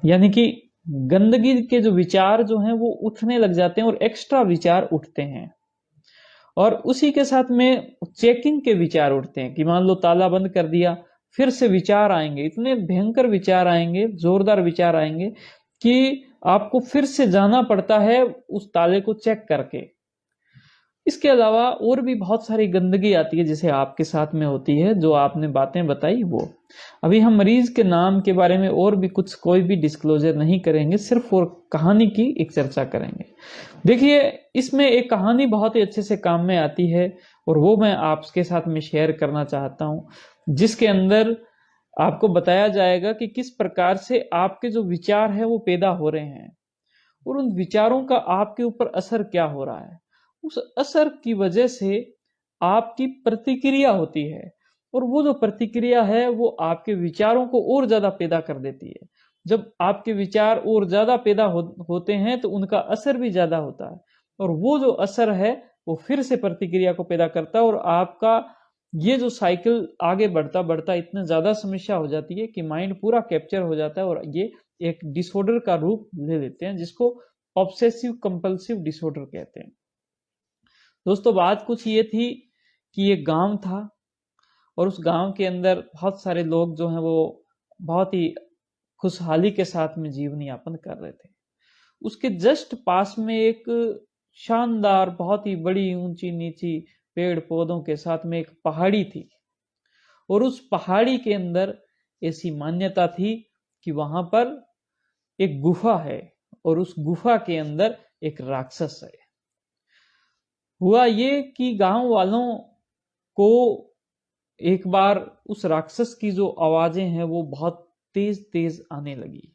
यानी कि गंदगी के जो विचार जो हैं वो उठने लग जाते हैं और एक्स्ट्रा विचार उठते हैं। और उसी के साथ में चेकिंग के विचार उठते हैं कि मान लो ताला बंद कर दिया, फिर से विचार आएंगे, इतने भयंकर विचार आएंगे, जोरदार विचार आएंगे कि आपको फिर से जाना पड़ता है उस ताले को चेक करके। इसके अलावा और भी बहुत सारी गंदगी आती है जैसे आपके साथ में होती है, जो आपने बातें बताई वो। अभी हम मरीज के नाम के बारे में और भी कुछ कोई भी डिस्क्लोजर नहीं करेंगे, सिर्फ और कहानी की एक चर्चा करेंगे। देखिए, इसमें एक कहानी बहुत ही अच्छे से काम में आती है और वो मैं आपके साथ में शेयर करना चाहता हूँ, जिसके अंदर आपको बताया जाएगा कि किस प्रकार से आपके जो विचार है वो पैदा हो रहे हैं और उन विचारों का आपके ऊपर असर क्या हो रहा है। उस असर की वजह से आपकी प्रतिक्रिया होती है और वो जो प्रतिक्रिया है वो आपके विचारों को और ज्यादा पैदा कर देती है। जब आपके विचार और ज्यादा पैदा होते हैं तो उनका असर भी ज्यादा होता है और वो जो असर है वो फिर से प्रतिक्रिया को पैदा करता है और आपका ये जो साइकिल आगे बढ़ता बढ़ता इतना ज्यादा समस्या हो जाती है कि माइंड पूरा कैप्चर हो जाता है और ये एक डिसऑर्डर का रूप ले लेते हैं, जिसको ऑब्सेसिव कंपल्सिव डिसऑर्डर कहते हैं। दोस्तों, बात कुछ ये थी कि ये गांव था और उस गांव के अंदर बहुत सारे लोग जो हैं वो बहुत ही खुशहाली के साथ में जीवन यापन कर रहे थे। उसके जस्ट पास में एक शानदार बहुत ही बड़ी ऊंची नीची पेड़ पौधों के साथ में एक पहाड़ी थी और उस पहाड़ी के अंदर ऐसी मान्यता थी कि वहां पर एक गुफा है और उस गुफा के अंदर एक राक्षस है। हुआ ये कि गांव वालों को एक बार उस राक्षस की जो आवाजें हैं वो बहुत तेज तेज आने लगी।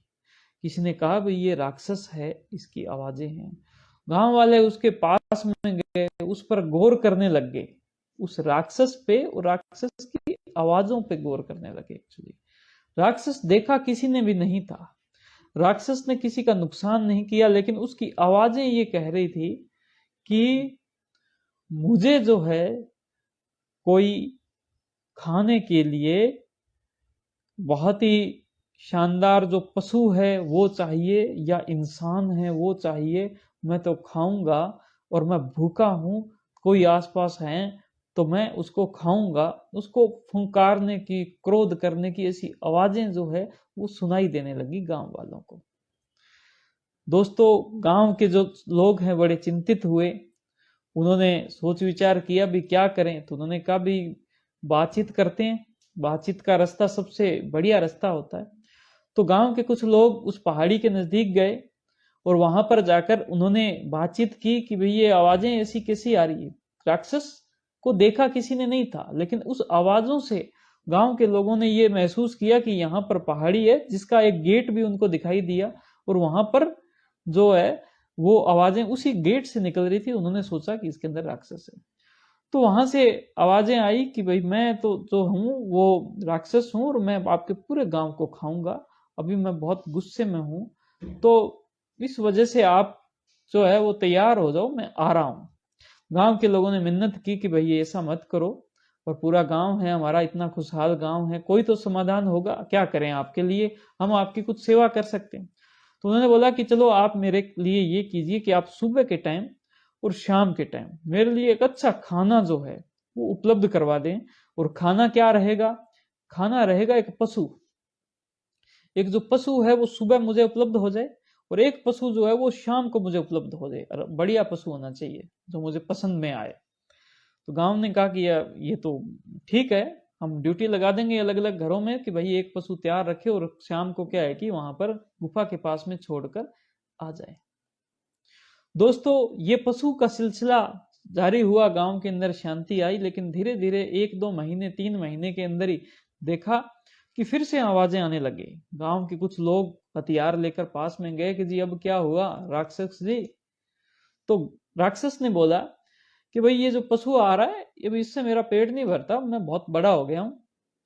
किसी ने कहा भाई ये राक्षस है, इसकी आवाजें हैं। गांव वाले उसके पास में गए, उस पर गौर करने लग गए, उस राक्षस पे और राक्षस की आवाजों पे गौर करने लगे। एक्चुअली राक्षस देखा किसी ने भी नहीं था, राक्षस ने किसी का नुकसान नहीं किया, लेकिन उसकी आवाजें ये कह रही थी कि मुझे जो है कोई खाने के लिए बहुत ही शानदार जो पशु है वो चाहिए या इंसान है वो चाहिए। मैं तो खाऊंगा और मैं भूखा हूं, कोई आसपास है तो मैं उसको खाऊंगा। उसको फुंकारने की, क्रोध करने की ऐसी आवाजें जो है वो सुनाई देने लगी गांव वालों को। दोस्तों, गांव के जो लोग हैं बड़े चिंतित हुए। उन्होंने सोच विचार किया भी क्या करें, तो उन्होंने कहा भी बातचीत करते हैं, बातचीत का रास्ता सबसे बढ़िया रास्ता होता है। तो गांव के कुछ लोग उस पहाड़ी के नजदीक गए और वहां पर जाकर उन्होंने बातचीत की कि भाई ये आवाजें ऐसी कैसी आ रही है। राक्षस को देखा किसी ने नहीं था, लेकिन उस आवाजों से गांव के लोगों ने ये महसूस किया कि यहाँ पर पहाड़ी है, जिसका एक गेट भी उनको दिखाई दिया और वहां पर जो है वो आवाजें उसी गेट से निकल रही थी। उन्होंने सोचा कि इसके अंदर राक्षस है। तो वहां से आवाजें आई कि भाई मैं तो जो हूँ वो राक्षस हूँ और मैं आपके पूरे गांव को खाऊंगा। अभी मैं बहुत गुस्से में हूँ, तो इस वजह से आप जो है वो तैयार हो जाओ, मैं आ रहा हूँ। गांव के लोगों ने मिन्नत की कि भाई ऐसा मत करो, और पूरा गांव है हमारा, इतना खुशहाल गांव है, कोई तो समाधान होगा, क्या करें आपके लिए, हम आपकी कुछ सेवा कर सकते हैं। तो उन्होंने बोला कि चलो आप मेरे लिए ये कीजिए कि आप सुबह के टाइम और शाम के टाइम मेरे लिए एक अच्छा खाना जो है वो उपलब्ध करवा दें। और खाना क्या रहेगा? खाना रहेगा एक पशु। एक जो पशु है वो सुबह मुझे उपलब्ध हो जाए और एक पशु जो है वो शाम को मुझे उपलब्ध हो जाए, और बढ़िया पशु होना चाहिए जो मुझे पसंद में आए। तो गांव ने कहा कि ये तो ठीक है, हम ड्यूटी लगा देंगे अलग अलग घरों में कि भाई एक पशु तैयार रखे और शाम को क्या है कि वहां पर गुफा के पास में छोड़कर आ जाए। दोस्तों, ये पशु का सिलसिला जारी हुआ, गांव के अंदर शांति आई, लेकिन धीरे धीरे 1-2 महीने 3 महीने के अंदर ही देखा कि फिर से आवाजें आने लगी। गांव के कुछ लोग हथियार लेकर पास में गए कि जी अब क्या हुआ राक्षस जी। तो राक्षस ने बोला कि भाई ये जो पशु आ रहा है ये इससे मेरा पेट नहीं भरता, मैं बहुत बड़ा हो गया हूं,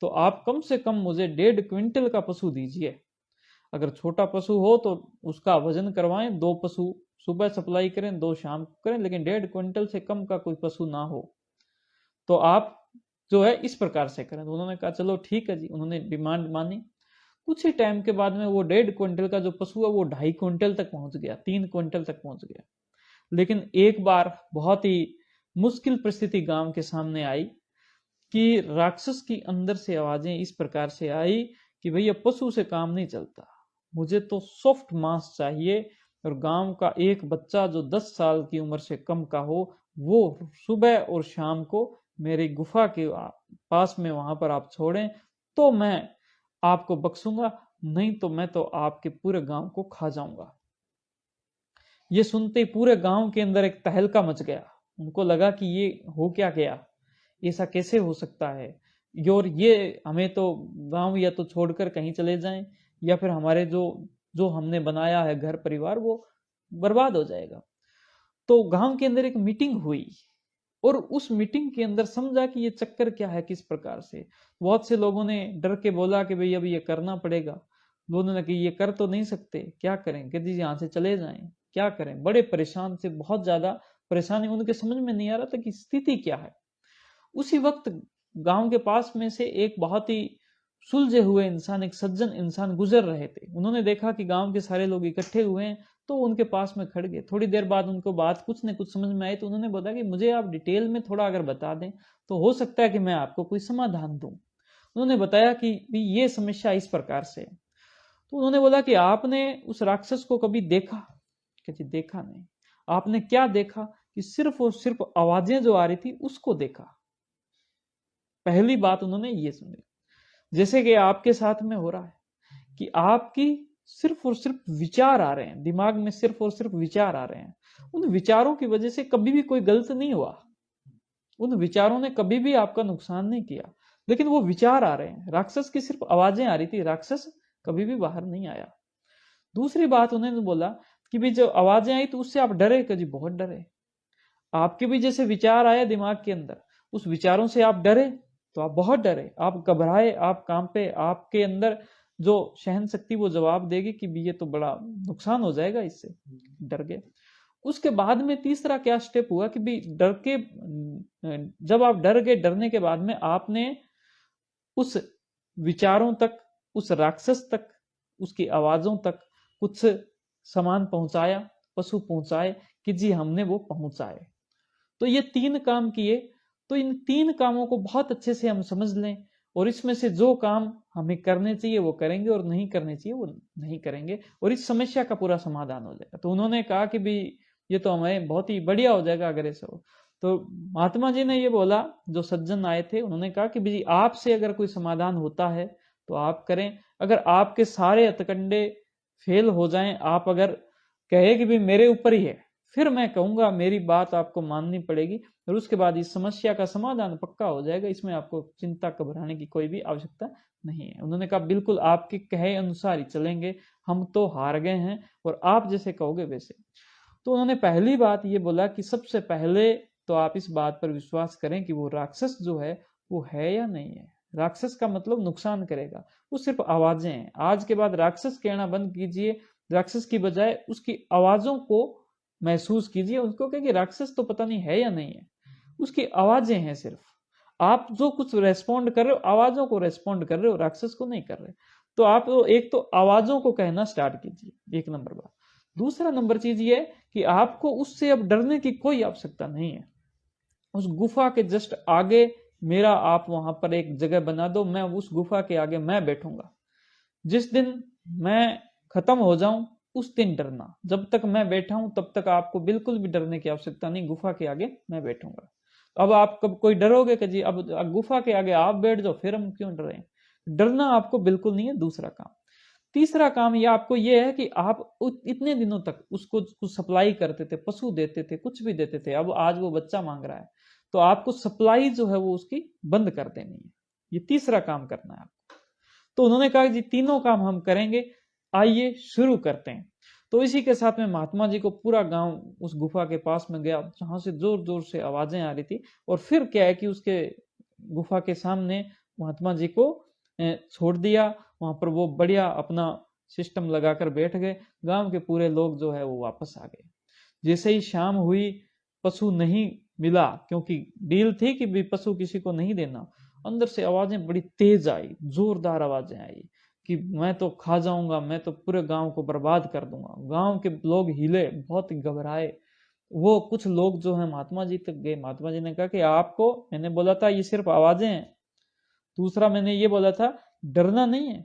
तो आप कम से कम मुझे 1.5 क्विंटल का पशु दीजिए। अगर छोटा पशु हो तो उसका वजन करवाएं, 2 पशु सुबह सप्लाई करें, 2 शाम को करें, लेकिन 1.5 क्विंटल से कम का कोई पशु ना हो। तो आप जो है इस प्रकार से करें। तो उन्होंने कहा चलो ठीक है जी, उन्होंने डिमांड मानी। कुछ ही टाइम के बाद में वो 1.5 क्विंटल का जो पशु है वो 2.5 क्विंटल तक पहुंच गया, 3 क्विंटल तक पहुंच गया। लेकिन एक बार बहुत ही मुश्किल परिस्थिति गांव के सामने आई कि राक्षस की अंदर से आवाजें इस प्रकार से आई कि भैया पशु से काम नहीं चलता, मुझे तो सॉफ्ट मांस चाहिए, और गांव का एक बच्चा जो 10 साल की उम्र से कम का हो वो सुबह और शाम को मेरी गुफा के पास में वहां पर आप छोड़ें तो मैं आपको बख्शूंगा, नहीं तो मैं तो आपके पूरे गांव को खा जाऊंगा। ये सुनते ही पूरे गांव के अंदर एक तहलका मच गया। उनको लगा कि ये हो क्या गया, ऐसा कैसे हो सकता है, और ये हमें तो गांव या तो छोड़कर कहीं चले जाएं या फिर हमारे जो जो हमने बनाया है घर परिवार वो बर्बाद हो जाएगा। तो गांव के अंदर एक मीटिंग हुई और उस मीटिंग के अंदर समझा कि ये चक्कर क्या है, किस प्रकार से। बहुत से लोगों ने डर के बोला कि भाई अभी ये करना पड़ेगा। लोगों ने कि ये कर तो नहीं सकते, क्या करें, कि जी यहाँ से चले जाएं, क्या करें। बड़े परेशान से, बहुत ज्यादा परेशानी, उनके समझ में नहीं आ रहा था कि स्थिति क्या है। उसी वक्त गांव के पास में से एक बहुत ही सुलझे हुए इंसान, एक सज्जन इंसान गुजर रहे थे। उन्होंने देखा कि गांव के सारे लोग इकट्ठे हुए हैं तो उनके पास में खड़ गए। थोड़ी देर बाद उनको बात कुछ न कुछ समझ में आई तो उन्होंने बोला कि मुझे आप डिटेल में थोड़ा अगर बता दें तो हो सकता है कि मैं आपको कोई समाधान दूं। उन्होंने बताया कि ये समस्या इस प्रकार से है। तो उन्होंने बोला कि आपने उस राक्षस को कभी देखा? कि देखा नहीं। आपने क्या देखा? कि सिर्फ और सिर्फ आवाजें जो आ रही थी उसको देखा। पहली बात उन्होंने ये सुनी, जैसे कि आपके साथ में हो रहा है कि आपकी सिर्फ और सिर्फ विचार आ रहे हैं, दिमाग में सिर्फ और सिर्फ विचार आ रहे हैं। उन विचारों की वजह से कभी भी कोई गलत नहीं हुआ, उन विचारों ने कभी भी आपका नुकसान नहीं किया, लेकिन वो विचार आ रहे हैं। राक्षस की सिर्फ आवाजें आ रही थी, राक्षस कभी भी बाहर नहीं आया। दूसरी बात उन्होंने बोला कि भाई जब आवाजें आई तो उससे आप डरे? कि जी बहुत डरे। आपके भी जैसे विचार आए दिमाग के अंदर, उस विचारों से आप डरे? तो आप बहुत डरे, आप घबराए, आप कांपे, आपके अंदर जो सहन शक्ति वो जवाब देगी कि ये तो बड़ा नुकसान हो जाएगा, इससे डर गए। उसके बाद में तीसरा क्या स्टेप हुआ कि भी डर के, जब आप डर गए, डरने के बाद में आपने उस विचारों तक, उस राक्षस तक, उसकी आवाजों तक कुछ सामान पहुंचाया, पशु पहुंचाए कि जी हमने वो पहुंचाए। तो ये 3 काम किए। तो इन 3 कामों को बहुत अच्छे से हम समझ लें और इसमें से जो काम हमें करने चाहिए वो करेंगे और नहीं करने चाहिए वो नहीं करेंगे, और इस समस्या का पूरा समाधान हो जाएगा। तो उन्होंने कहा कि भी ये तो हमें बहुत ही बढ़िया हो जाएगा अगर ऐसा हो। तो महात्मा जी ने ये बोला, जो सज्जन आए थे उन्होंने कहा कि भाई आपसे अगर कोई समाधान होता है तो आप करें। अगर आपके सारे हथकंडे फेल हो जाएं, आप अगर कहे कि भाई मेरे ऊपर ही है, फिर मैं कहूंगा मेरी बात आपको माननी पड़ेगी और उसके बाद इस समस्या का समाधान पक्का हो जाएगा। इसमें आपको चिंता घबराने की कोई भी आवश्यकता नहीं है। उन्होंने कहा बिल्कुल आपके कहे अनुसार ही चलेंगे, हम तो हार गए हैं और आप जैसे कहोगे वैसे। तो उन्होंने पहली बात ये बोला कि सबसे पहले तो आप इस बात पर विश्वास करें कि वो राक्षस जो है वो है या नहीं है। राक्षस का मतलब नुकसान करेगा, वो सिर्फ आवाजें हैं। आज के बाद राक्षस कहना बंद कीजिए, राक्षस की बजाय उसकी आवाजों को महसूस कीजिए। उसको कहे कि राक्षस तो पता नहीं है या नहीं है, उसकी आवाजें हैं सिर्फ। आप जो कुछ रेस्पॉन्ड कर रहे हो, आवाजों को रेस्पॉन्ड कर रहे हो, राक्षस को नहीं कर रहे। तो आप एक तो आवाजों को कहना स्टार्ट कीजिए, 1 नंबर बात। दूसरा नंबर चीज ये कि आपको उससे अब डरने की कोई आवश्यकता नहीं है। उस गुफा के जस्ट आगे मेरा आप वहां पर एक जगह बना दो, मैं उस गुफा के आगे मैं बैठूंगा। जिस दिन मैं खत्म हो जाऊं उस दिन डरना, जब तक मैं बैठा हूं तब तक आपको बिल्कुल भी डरने की आवश्यकता नहीं। गुफा के आगे मैं बैठूंगा। अब आप कब कोई डरोगे कि जी अब गुफा के आगे आप बैठ जाओ, फिर हम क्यों डरें? डरना आपको बिल्कुल नहीं है। दूसरा काम। तीसरा काम यह आपको यह है कि आप इतने दिनों तक उसको कुछ सप्लाई करते थे, पशु देते थे, कुछ भी देते थे, अब आज वो बच्चा मांग रहा है तो आपको सप्लाई जो है वो उसकी बंद कर देनी है। ये तीसरा काम करना है आपको। तो उन्होंने कहा जी तीनों काम हम करेंगे, आइए शुरू करते हैं। तो इसी के साथ में महात्मा जी को पूरा गांव उस गुफा के पास में गया जहां से जोर जोर से आवाजें आ रही थी। और फिर क्या है कि उसके गुफा के सामने महात्मा जी को छोड़ दिया। वहां पर वो बढ़िया अपना सिस्टम लगाकर बैठ गए। गांव के पूरे लोग जो है वो वापस आ गए। जैसे ही शाम हुई, पशु नहीं मिला, क्योंकि डील थी कि भी पशु किसी को नहीं देना। अंदर से आवाजें बड़ी तेज आई, जोरदार आवाजें आई कि मैं तो खा जाऊंगा, मैं तो पूरे गांव को बर्बाद कर दूंगा। गांव के लोग हिले, बहुत घबराए। वो कुछ लोग जो है महात्मा जी तक गए। महात्मा जी ने कहा कि आपको मैंने बोला था ये सिर्फ आवाजें हैं, दूसरा मैंने ये बोला था डरना नहीं है,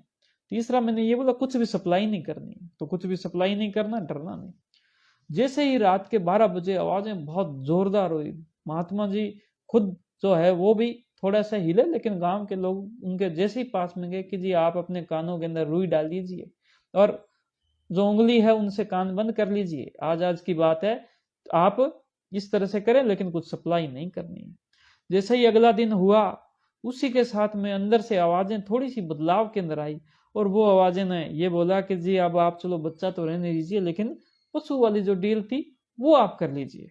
तीसरा मैंने ये बोला कुछ भी सप्लाई नहीं करनी है, तो कुछ भी सप्लाई नहीं करना, डरना नहीं। जैसे ही रात के 12 बजे आवाजें बहुत जोरदार हुई, महात्मा जी खुद जो है वो भी थोड़ा सा हिले, लेकिन गांव के लोग उनके जैसे ही पास में गए कि जी आप अपने कानों के अंदर रुई डाल दीजिए और जो उंगली है उनसे कान बंद कर लीजिए, आज आज की बात है, आप इस तरह से करें लेकिन कुछ सप्लाई नहीं करनी है। जैसे ही अगला दिन हुआ, उसी के साथ में अंदर से आवाजें थोड़ी सी बदलाव के अंदर आई, और वो आवाजें ने ये बोला कि जी अब आप चलो बच्चा तो रहने दीजिए, लेकिन पशु वाली जो डील थी वो आप कर लीजिए।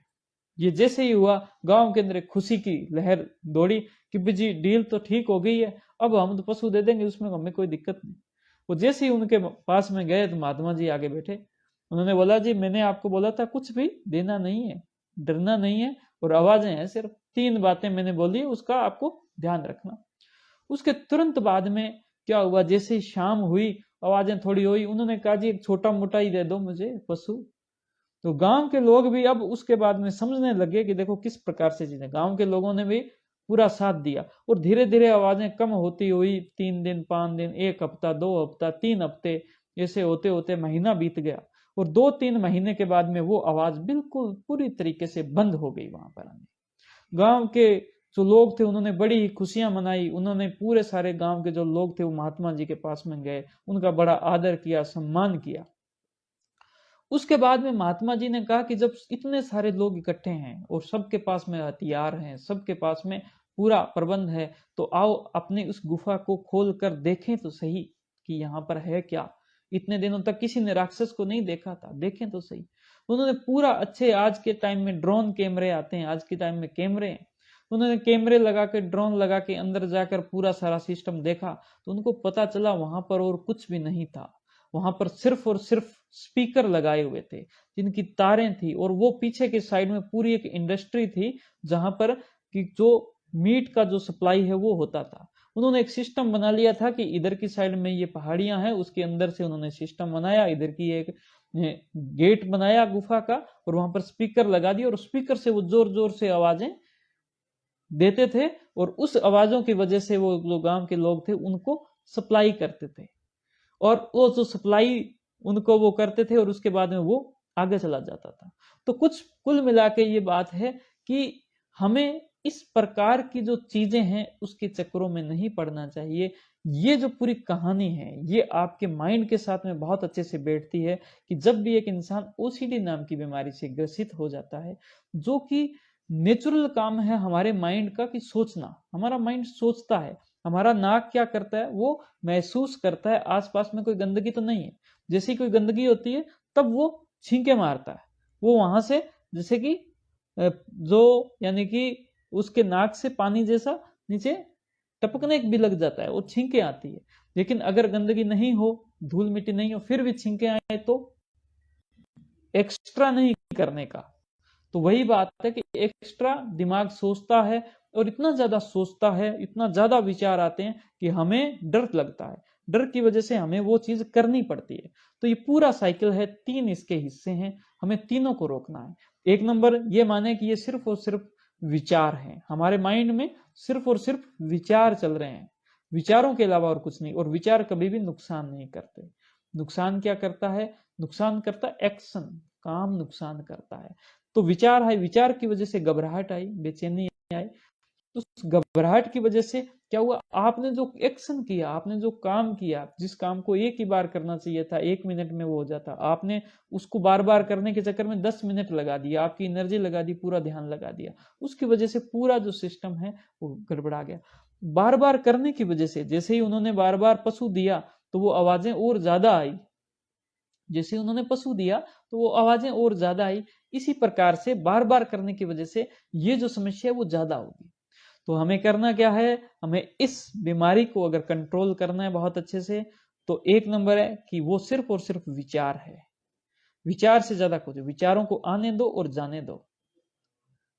ये जैसे ही हुआ, गांव के अंदर एक खुशी की लहर दौड़ी कि जी डील तो ठीक हो गई है, अब हम तो पशु दे देंगे, उसमें हमें कोई दिक्कत नहीं। वो जैसे ही उनके पास में गए तो महात्मा जी आगे बैठे, उन्होंने बोला जी मैंने आपको बोला था कुछ भी देना नहीं है, डरना नहीं है, और आवाजें हैं सिर्फ 3 बातें मैंने बोली, उसका आपको ध्यान रखना। उसके तुरंत बाद में क्या हुआ, जैसे ही शाम हुई, आवाजें थोड़ी हुई, उन्होंने कहा जी एक छोटा मोटा ही दे दो मुझे पशु। तो गांव के लोग भी अब उसके बाद में समझने लगे कि देखो किस प्रकार से चीजें, गांव के लोगों ने भी पूरा साथ दिया, और धीरे धीरे आवाजें कम होती हुई, 3 दिन 5 दिन, 1 हफ्ता, 2 हफ्ता, 3 हफ्ते, ऐसे होते होते महीना बीत गया, और 2-3 महीने के बाद में वो आवाज बिल्कुल पूरी तरीके से बंद हो गई वहां पर आने। गांव के जो लोग थे उन्होंने बड़ी ही खुशियां मनाई, उन्होंने पूरे सारे गांव के जो लोग थे वो महात्मा जी के पास में गए, उनका बड़ा आदर किया, सम्मान किया। उसके बाद में महात्मा जी ने कहा कि जब इतने सारे लोग इकट्ठे हैं और सबके पास में हथियार हैं, सबके पास में पूरा प्रबंध है, तो आओ अपनी उस गुफा को खोल कर देखें तो सही कि यहाँ पर है क्या। इतने दिनों तक किसी ने राक्षस को नहीं देखा था, देखें तो सही। उन्होंने पूरा अच्छे, आज के टाइम में ड्रोन कैमरे आते हैं, आज के टाइम में कैमरे हैं, उन्होंने कैमरे लगा के, ड्रोन लगा के अंदर जाकर पूरा सारा सिस्टम देखा, तो उनको पता चला वहां पर और कुछ भी नहीं था। वहां पर सिर्फ और सिर्फ स्पीकर लगाए हुए थे जिनकी तारें थी, और वो पीछे के साइड में पूरी एक इंडस्ट्री थी जहां पर कि जो मीट का जो सप्लाई है वो होता था। उन्होंने एक सिस्टम बना लिया था कि इधर की साइड में ये पहाड़ियां हैं, उसके अंदर से उन्होंने सिस्टम बनाया, इधर की एक गेट बनाया गुफा का, और वहां पर स्पीकर लगा दिया, और स्पीकर से वो जोर जोर से आवाजें देते थे, और उस आवाजों की वजह से वो जो गांव के लोग थे उनको सप्लाई करते थे, और वो जो सप्लाई उनको वो करते थे, और उसके बाद में वो आगे चला जाता था। तो कुछ कुल मिला के ये बात है कि हमें इस प्रकार की जो चीजें हैं उसके चक्करों में नहीं पड़ना चाहिए। ये जो पूरी कहानी है ये आपके माइंड के साथ में बहुत अच्छे से बैठती है कि जब भी एक इंसान ओसीडी नाम की बीमारी से ग्रसित हो जाता है, जो कि नेचुरल काम है हमारे माइंड का कि सोचना, हमारा माइंड सोचता है, हमारा नाक क्या करता है, वो महसूस करता है आसपास में कोई गंदगी तो नहीं है। जैसे ही कोई गंदगी होती है तब वो छींके मारता है, वो वहां से जैसे कि जो यानी कि उसके नाक से पानी जैसा नीचे टपकने भी लग जाता है, वो छींके आती है। लेकिन अगर गंदगी नहीं हो, धूल मिट्टी नहीं हो, फिर भी छींके आए तो एक्स्ट्रा नहीं करने का। तो वही बात है कि एक्स्ट्रा दिमाग सोचता है, और इतना ज्यादा सोचता है, इतना ज्यादा विचार आते हैं कि हमें डर लगता है, डर की वजह से हमें वो चीज करनी पड़ती है। तो ये पूरा साइकिल है, 3 इसके हिस्से हैं, हमें तीनों को रोकना है। 1 नंबर ये माने कि ये सिर्फ और सिर्फ विचार हैं, हमारे माइंड में सिर्फ और सिर्फ विचार चल रहे हैं, विचारों के अलावा और कुछ नहीं। और विचार कभी भी नुकसान नहीं करते। नुकसान क्या करता है? नुकसान करता है एक्शन, काम नुकसान करता है। तो विचार है, विचार की वजह से घबराहट आई, बेचैनी आई, तो उस घबराहट की वजह से क्या हुआ, आपने जो एक्शन किया, आपने जो काम किया, जिस काम को एक ही बार करना चाहिए था, 1 मिनट में वो हो जाता, आपने उसको बार बार करने के चक्कर में 10 मिनट लगा दिया, आपकी एनर्जी लगा दी, पूरा ध्यान लगा दिया, उसकी वजह से पूरा जो सिस्टम है वो गड़बड़ा गया। बार बार करने की वजह से, जैसे ही उन्होंने बार बार पशु दिया तो वो आवाजें और ज्यादा आई, जैसे उन्होंने पशु दिया तो वो आवाजें और ज्यादा आई। इसी प्रकार से बार बार करने की वजह से ये जो समस्या है वो ज्यादा होगी। तो हमें करना क्या है, हमें इस बीमारी को अगर कंट्रोल करना है बहुत अच्छे से, तो 1 नंबर है कि वो सिर्फ और सिर्फ विचार है। विचार से ज्यादा कुछ, विचारों को आने दो और जाने दो,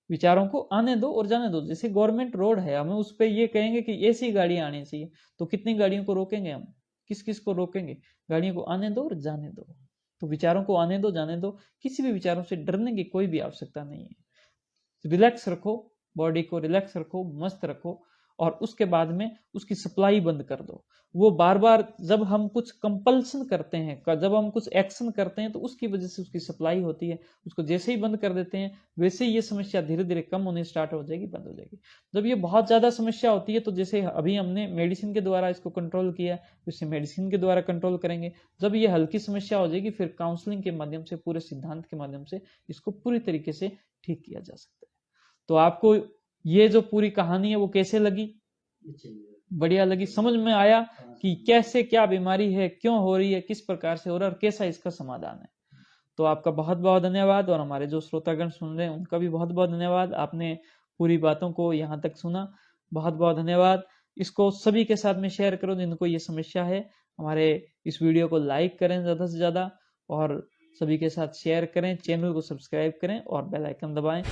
विचारों को आने दो और जाने दो। जैसे गवर्नमेंट रोड है, हमें उस पर ये कहेंगे कि ऐसी गाड़ियां आनी चाहिए, तो कितनी गाड़ियों को रोकेंगे हम, किस किस को रोकेंगे? गाड़ियों को आने दो और जाने दो। तो विचारों को आने दो, जाने दो, किसी भी विचारों से डरने की कोई भी आवश्यकता नहीं है। रिलैक्स रखो, बॉडी को रिलैक्स रखो, मस्त रखो, और उसके बाद में उसकी सप्लाई बंद कर दो। वो बार बार जब हम कुछ कंपल्सन करते हैं, जब हम कुछ एक्शन करते हैं, तो उसकी वजह से उसकी सप्लाई होती है। उसको जैसे ही बंद कर देते हैं, वैसे ही ये समस्या धीरे धीरे कम होने स्टार्ट हो जाएगी, बंद हो जाएगी। जब ये बहुत ज्यादा समस्या होती है, तो जैसे अभी हमने मेडिसिन के द्वारा इसको कंट्रोल किया, इसे मेडिसिन के द्वारा कंट्रोल करेंगे। जब ये हल्की समस्या हो जाएगी, फिर काउंसलिंग के माध्यम से, पूरे सिद्धांत के माध्यम से इसको पूरी तरीके से ठीक किया जा सकता है। तो आपको ये जो पूरी कहानी है वो कैसे लगी? बढ़िया लगी? समझ में आया कि कैसे, क्या बीमारी है, क्यों हो रही है, किस प्रकार से हो रहा है और कैसा इसका समाधान है? तो आपका बहुत बहुत धन्यवाद, और हमारे जो श्रोतागण सुन रहे हैं उनका भी बहुत बहुत धन्यवाद। आपने पूरी बातों को यहाँ तक सुना, बहुत बहुत धन्यवाद। इसको सभी के साथ में शेयर करो जिनको ये समस्या है। हमारे इस वीडियो को लाइक करें ज़्यादा से ज़्यादा, और सभी के साथ शेयर करें, चैनल को सब्सक्राइब करें और बेल आइकन दबाएं।